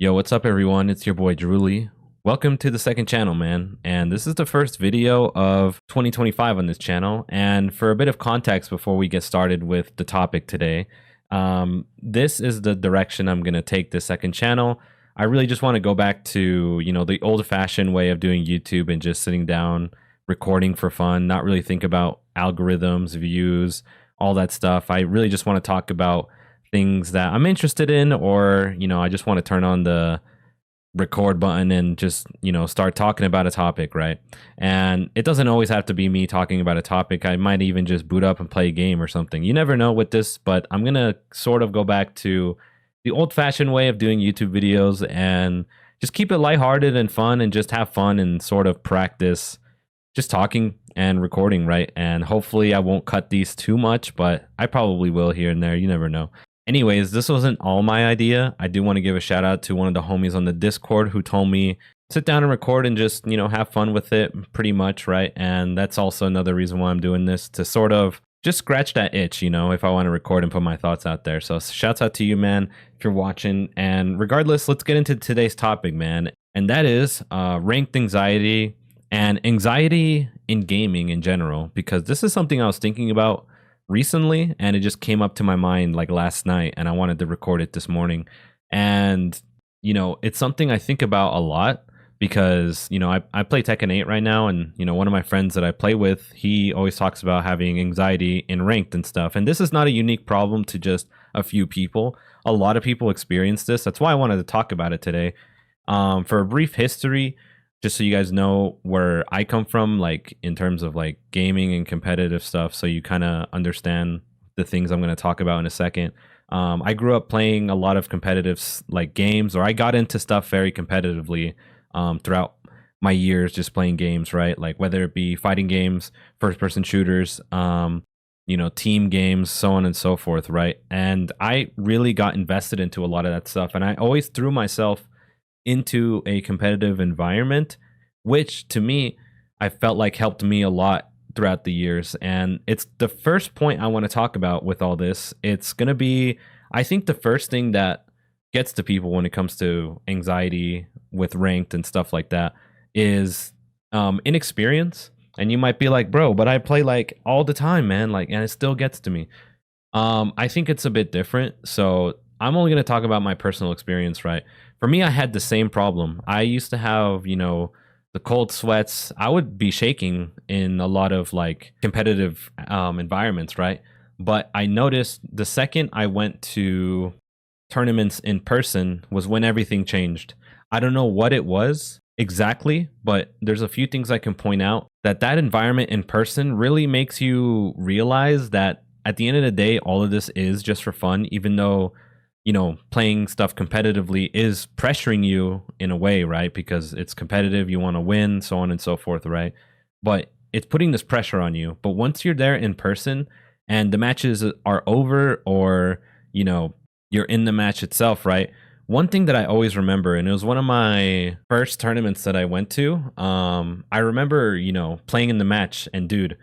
Yo, what's up everyone? It's your boy Drooly. Welcome to the second channel, man. And this is the first video of 2025 on this channel. And for a bit of context before we get started with the topic today, this is the direction I'm going to take this second channel. I really just want to go back to, the old-fashioned way of doing YouTube and just sitting down, recording for fun, not really think about algorithms, views, all that stuff. I really just want to talk about things that I'm interested in, or I just want to turn on the record button and just start talking about a topic, right? And it doesn't always have to be me talking about a topic. I might even just boot up and play a game or something. You never know with this, but I'm gonna sort of go back to the old-fashioned way of doing YouTube videos and just keep it lighthearted and fun and just have fun and sort of practice just talking and recording, right? And hopefully I won't cut these too much, but I probably will here and there. You never know. Anyways, this wasn't all my idea. I do want to give a shout out to one of the homies on the Discord who told me sit down and record and just, have fun with it pretty much, right? And that's also another reason why I'm doing this, to sort of just scratch that itch, if I want to record and put my thoughts out there. So shouts out to you, man, if you're watching. And regardless, let's get into today's topic, man. And that is ranked anxiety and anxiety in gaming in general, because this is something I was thinking about recently and it just came up to my mind like last night, and I wanted to record it this morning. And it's something I think about a lot because I play Tekken 8 right now, and one of my friends that I play with, he always talks about having anxiety in ranked and stuff. And this is not a unique problem to just a few people. A lot of people experience this. That's why I wanted to talk about it today. For a brief history, just so you guys know where I come from, like in terms of like gaming and competitive stuff, so you kind of understand the things I'm going to talk about in a second. I grew up playing a lot of competitive like games, or I got into stuff very competitively throughout my years just playing games, right? Like whether it be fighting games, first-person shooters, team games, so on and so forth, right? And I really got invested into a lot of that stuff, and I always threw myself into a competitive environment, which to me, I felt like helped me a lot throughout the years. And it's the first point I want to talk about with all this. It's going to be, I think, the first thing that gets to people when it comes to anxiety with ranked and stuff like that is inexperience. And you might be like, bro, but I play like all the time, man, like, and it still gets to me. I think it's a bit different. So I'm only going to talk about my personal experience, right? For me, I had the same problem. I used to have, the cold sweats. I would be shaking in a lot of like competitive environments, right? But I noticed the second I went to tournaments in person was when everything changed. I don't know what it was exactly, but there's a few things I can point out that environment in person really makes you realize that at the end of the day, all of this is just for fun, even though playing stuff competitively is pressuring you in a way, right? Because it's competitive, you want to win, so on and so forth, right? But it's putting this pressure on you. But once you're there in person and the matches are over, or, you're in the match itself, right? One thing that I always remember, and it was one of my first tournaments that I went to, I remember, playing in the match, and dude,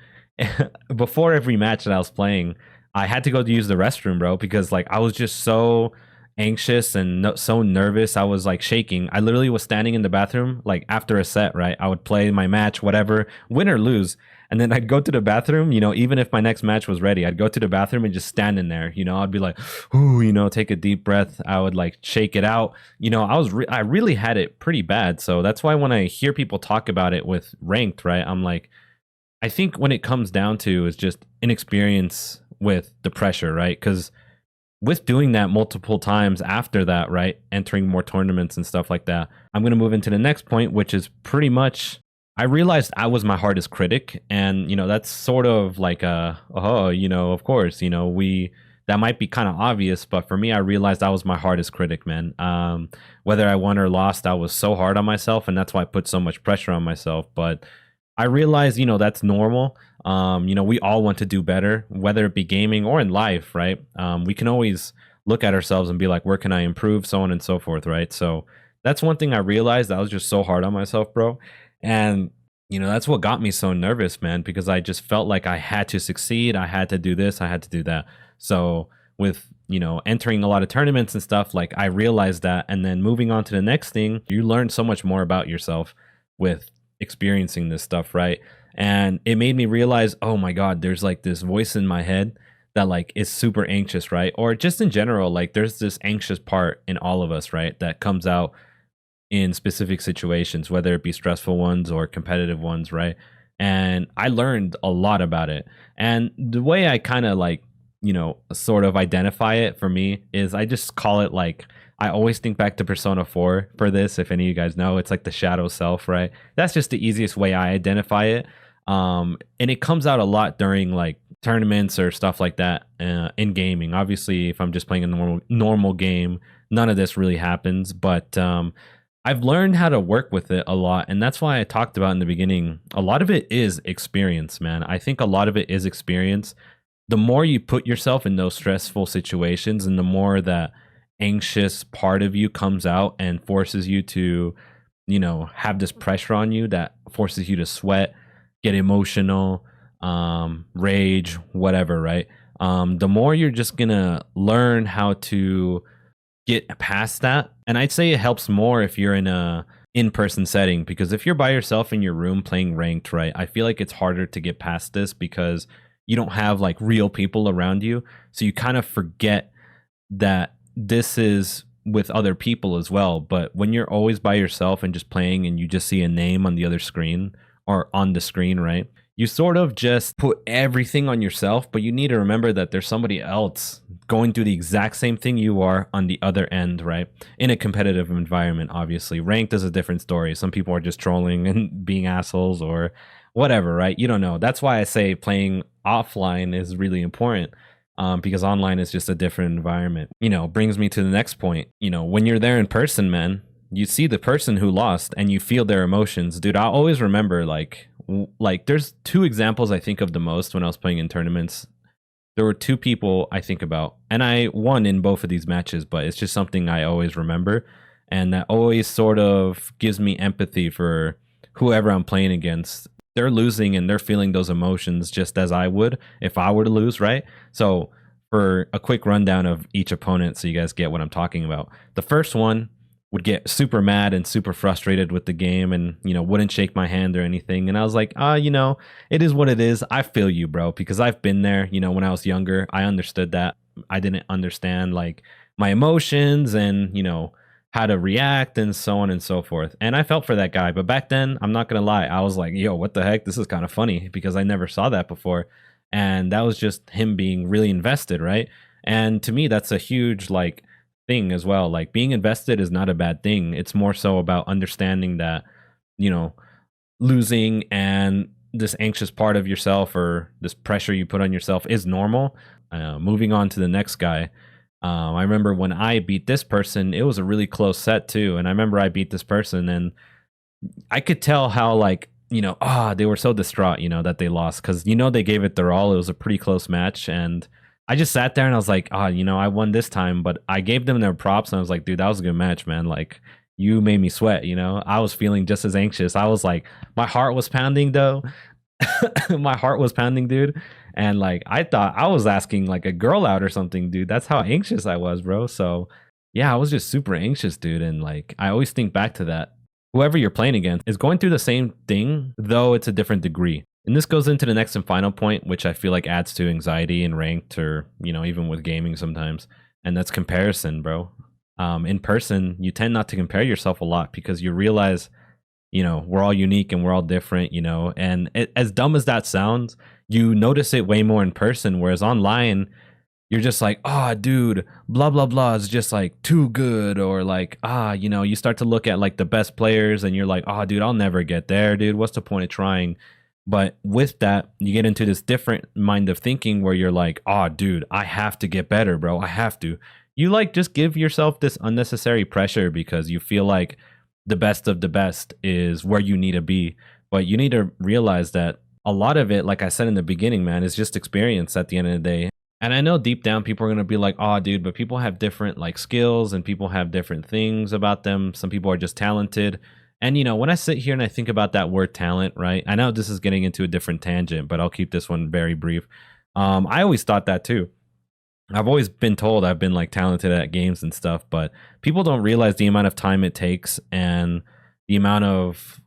before every match that I was playing, I had to go to use the restroom, bro, because like I was just so anxious and so nervous. I was like shaking. I literally was standing in the bathroom like after a set, right? I would play my match, whatever, win or lose. And then I'd go to the bathroom, even if my next match was ready, I'd go to the bathroom and just stand in there. I'd be like, ooh, take a deep breath. I would like shake it out. I really had it pretty bad. So that's why when I hear people talk about it with ranked, right, I'm like, I think when it comes down to is just inexperience with the pressure, right? Because with doing that multiple times after that, right, entering more tournaments and stuff like that, I'm going to move into the next point, which is pretty much, I realized I was my hardest critic. And that's sort of like of course, that might be kind of obvious, but for me, I realized I was my hardest critic, man. Whether I won or lost, I was so hard on myself, and that's why I put so much pressure on myself. But I realize, that's normal. We all want to do better, whether it be gaming or in life, right? We can always look at ourselves and be like, where can I improve, so on and so forth, right? So that's one thing I realized. I was just so hard on myself, bro. And, that's what got me so nervous, man, because I just felt like I had to succeed. I had to do this. I had to do that. So with entering a lot of tournaments and stuff, like I realized that. And then moving on to the next thing, you learn so much more about yourself with experiencing this stuff, right? And it made me realize, oh my God, there's like this voice in my head that like is super anxious, right? Or just in general, like there's this anxious part in all of us, right? That comes out in specific situations, whether it be stressful ones or competitive ones, right? And I learned a lot about it. And the way I kind of like, sort of identify it for me is I just call it like, I always think back to Persona 4 for this. If any of you guys know, it's like the shadow self, right? That's just the easiest way I identify it. And it comes out a lot during like tournaments or stuff like that in gaming. Obviously, if I'm just playing a normal game, none of this really happens. But I've learned how to work with it a lot. And that's why I talked about in the beginning, a lot of it is experience, man. I think a lot of it is experience. The more you put yourself in those stressful situations and the more that anxious part of you comes out and forces you to, have this pressure on you that forces you to sweat, get emotional, rage, whatever, right? The more you're just gonna learn how to get past that. And I'd say it helps more if you're in a in-person setting, because if you're by yourself in your room playing ranked, right, I feel like it's harder to get past this because you don't have like real people around you. So you kind of forget that this is with other people as well. But when you're always by yourself and just playing and you just see a name on the other screen or on the screen, right, you sort of just put everything on yourself, but you need to remember that there's somebody else going through the exact same thing you are on the other end, right? In a competitive environment, obviously. Ranked is a different story. Some people are just trolling and being assholes or whatever, right? You don't know. That's why I say playing offline is really important. Because online is just a different environment. Brings me to the next point. When you're there in person, man, you see the person who lost and you feel their emotions. Dude, I always remember like there's two examples I think of the most when I was playing in tournaments. There were two people I think about, and I won in both of these matches, but it's just something I always remember. And that always sort of gives me empathy for whoever I'm playing against. They're losing and they're feeling those emotions just as I would if I were to lose, right? So for a quick rundown of each opponent so you guys get what I'm talking about. The first one would get super mad and super frustrated with the game and, wouldn't shake my hand or anything. And I was like, it is what it is. I feel you, bro, because I've been there, when I was younger. I understood that. I didn't understand like my emotions and, how to react and so on and so forth. And I felt for that guy. But back then, I'm not going to lie, I was like, yo, what the heck? This is kind of funny because I never saw that before. And that was just him being really invested, right? And to me, that's a huge like thing as well. Like being invested is not a bad thing. It's more so about understanding that, losing and this anxious part of yourself or this pressure you put on yourself is normal. Moving on to the next guy. I remember when I beat this person, it was a really close set too. And I remember I beat this person and I could tell how like, they were so distraught, that they lost because, they gave it their all. It was a pretty close match. And I just sat there and I was like, I won this time, but I gave them their props and I was like, dude, that was a good match, man. Like you made me sweat, I was feeling just as anxious. I was like, my heart was pounding though. My heart was pounding, dude. And like I thought I was asking like a girl out or something, dude. That's how anxious I was, bro. So yeah, I was just super anxious, dude. And like I always think back to that. Whoever you're playing against is going through the same thing, though it's a different degree. And this goes into the next and final point, which I feel like adds to anxiety and ranked or, even with gaming sometimes. And that's comparison, bro. In person, you tend not to compare yourself a lot because you realize, we're all unique and we're all different, and as dumb as that sounds, you notice it way more in person. Whereas online, you're just like, dude, blah, blah, blah is just like too good. Or like, you start to look at like the best players and you're like, dude, I'll never get there, dude. What's the point of trying? But with that, you get into this different mind of thinking where you're like, dude, I have to get better, bro. I have to. You like just give yourself this unnecessary pressure because you feel like the best of the best is where you need to be. But you need to realize that a lot of it, like I said in the beginning, man, is just experience at the end of the day. And I know deep down people are going to be like, dude, but people have different like skills and people have different things about them. Some people are just talented. And, when I sit here and I think about that word talent, right? I know this is getting into a different tangent, but I'll keep this one very brief. I always thought that too. I've always been told I've been like talented at games and stuff, but people don't realize the amount of time it takes and the amount of,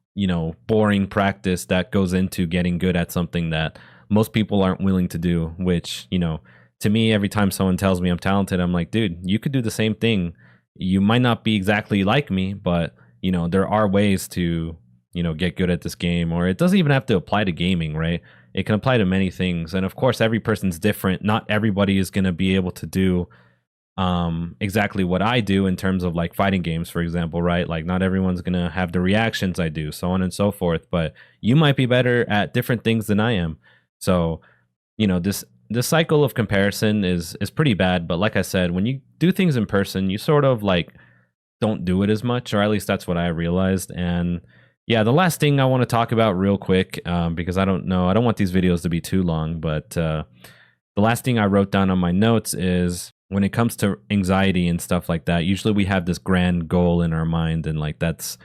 boring practice that goes into getting good at something that most people aren't willing to do, which, to me, every time someone tells me I'm talented, I'm like, dude, you could do the same thing. You might not be exactly like me, but, there are ways to, get good at this game, or it doesn't even have to apply to gaming, right? It can apply to many things. And of course, every person's different. Not everybody is going to be able to do exactly what I do in terms of like fighting games, for example, right? Like not everyone's going to have the reactions I do, so on and so forth. But you might be better at different things than I am. So, this cycle of comparison is pretty bad. But like I said, when you do things in person, you sort of like don't do it as much, or at least that's what I realized. And yeah, the last thing I want to talk about real quick, because I don't want these videos to be too long, but the last thing I wrote down on my notes is when it comes to anxiety and stuff like that, usually we have this grand goal in our mind, and like that's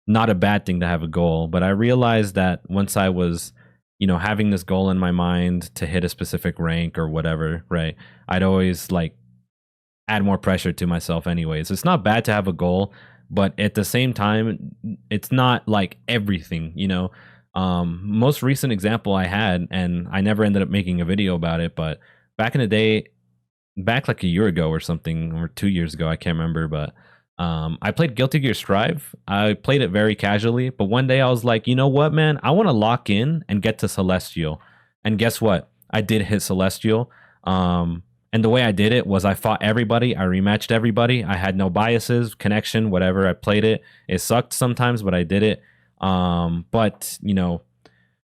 not a bad thing to have a goal. But I realized that once I was, having this goal in my mind to hit a specific rank or whatever, right, I'd always like add more pressure to myself anyways. It's not bad to have a goal, but at the same time, it's not like everything, most recent example I had, and I never ended up making a video about it, but back in the day, back like a year ago or something, or 2 years ago, I can't remember, but I played Guilty Gear Strive. I played it very casually, but one day I was like, you know what, man, I want to lock in and get to Celestial. And guess what? I did hit Celestial. And the way I did it was I fought everybody. I rematched everybody. I had no biases, connection, whatever. I played it. It sucked sometimes, but I did it. But,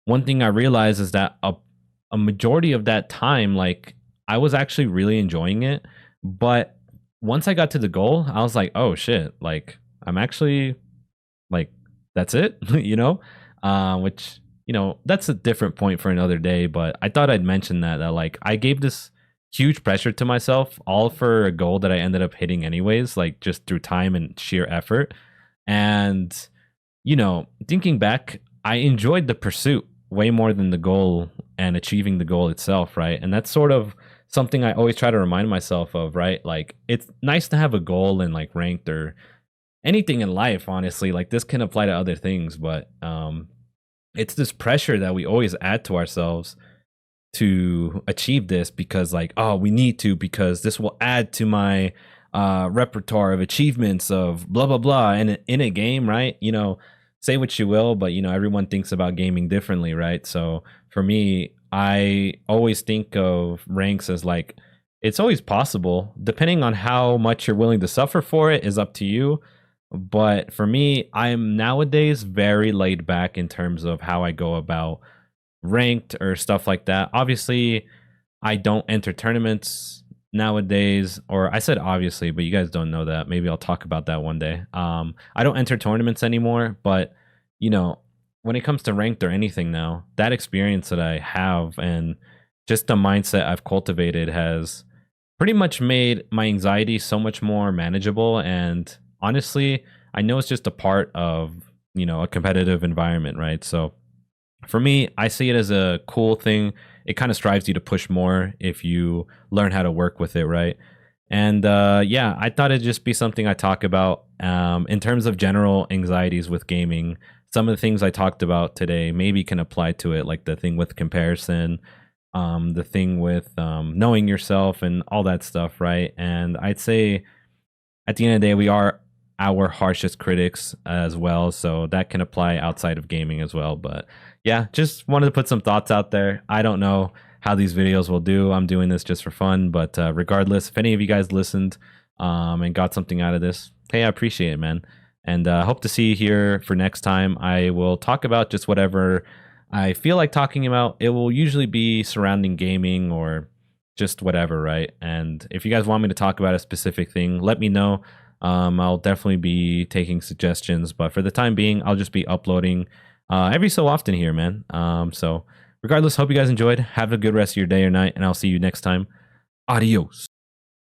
one thing I realized is that a majority of that time, like, I was actually really enjoying it. But once I got to the goal, I was like, oh, shit. Like, I'm actually, like, that's it, which, that's a different point for another day. But I thought I'd mention that, like, I gave this huge pressure to myself, all for a goal that I ended up hitting anyways, like just through time and sheer effort. And, thinking back, I enjoyed the pursuit way more than the goal and achieving the goal itself, right? And that's sort of something I always try to remind myself of, right? Like, it's nice to have a goal in like ranked or anything in life, honestly. Like, this can apply to other things, but it's this pressure that we always add to ourselves to achieve this, because like, oh, we need to, because this will add to my repertoire of achievements of blah blah blah in a game, right? Say what you will, but everyone thinks about gaming differently, right? So for me, I always think of ranks as like, it's always possible, depending on how much you're willing to suffer for it is up to you. But for me, I'm nowadays very laid back in terms of how I go about ranked or stuff like that. Obviously, I don't enter tournaments nowadays, or I said obviously, but you guys don't know that. Maybe I'll talk about that one day. I don't enter tournaments anymore, but when it comes to ranked or anything now, that experience that I have and just the mindset I've cultivated has pretty much made my anxiety so much more manageable. And honestly, I know it's just a part of, a competitive environment, right? So for me, I see it as a cool thing. It kind of strives you to push more if you learn how to work with it, right? And yeah, I thought it'd just be something I talk about in terms of general anxieties with gaming. Some of the things I talked about today maybe can apply to it, like the thing with comparison, the thing with knowing yourself and all that stuff, right? And I'd say at the end of the day, we are our harshest critics as well, so that can apply outside of gaming as well. But yeah, just wanted to put some thoughts out there. I don't know how these videos will do. I'm doing this just for fun, but regardless, if any of you guys listened and got something out of this, hey, I appreciate it, man. And hope to see you here for next time. I will talk about just whatever I feel like talking about. It will usually be surrounding gaming or just whatever, right? And if you guys want me to talk about a specific thing, let me know. I'll definitely be taking suggestions, but for the time being, I'll just be uploading every so often here, man. So regardless, hope you guys enjoyed. Have a good rest of your day or night, and I'll see you next time. Adios.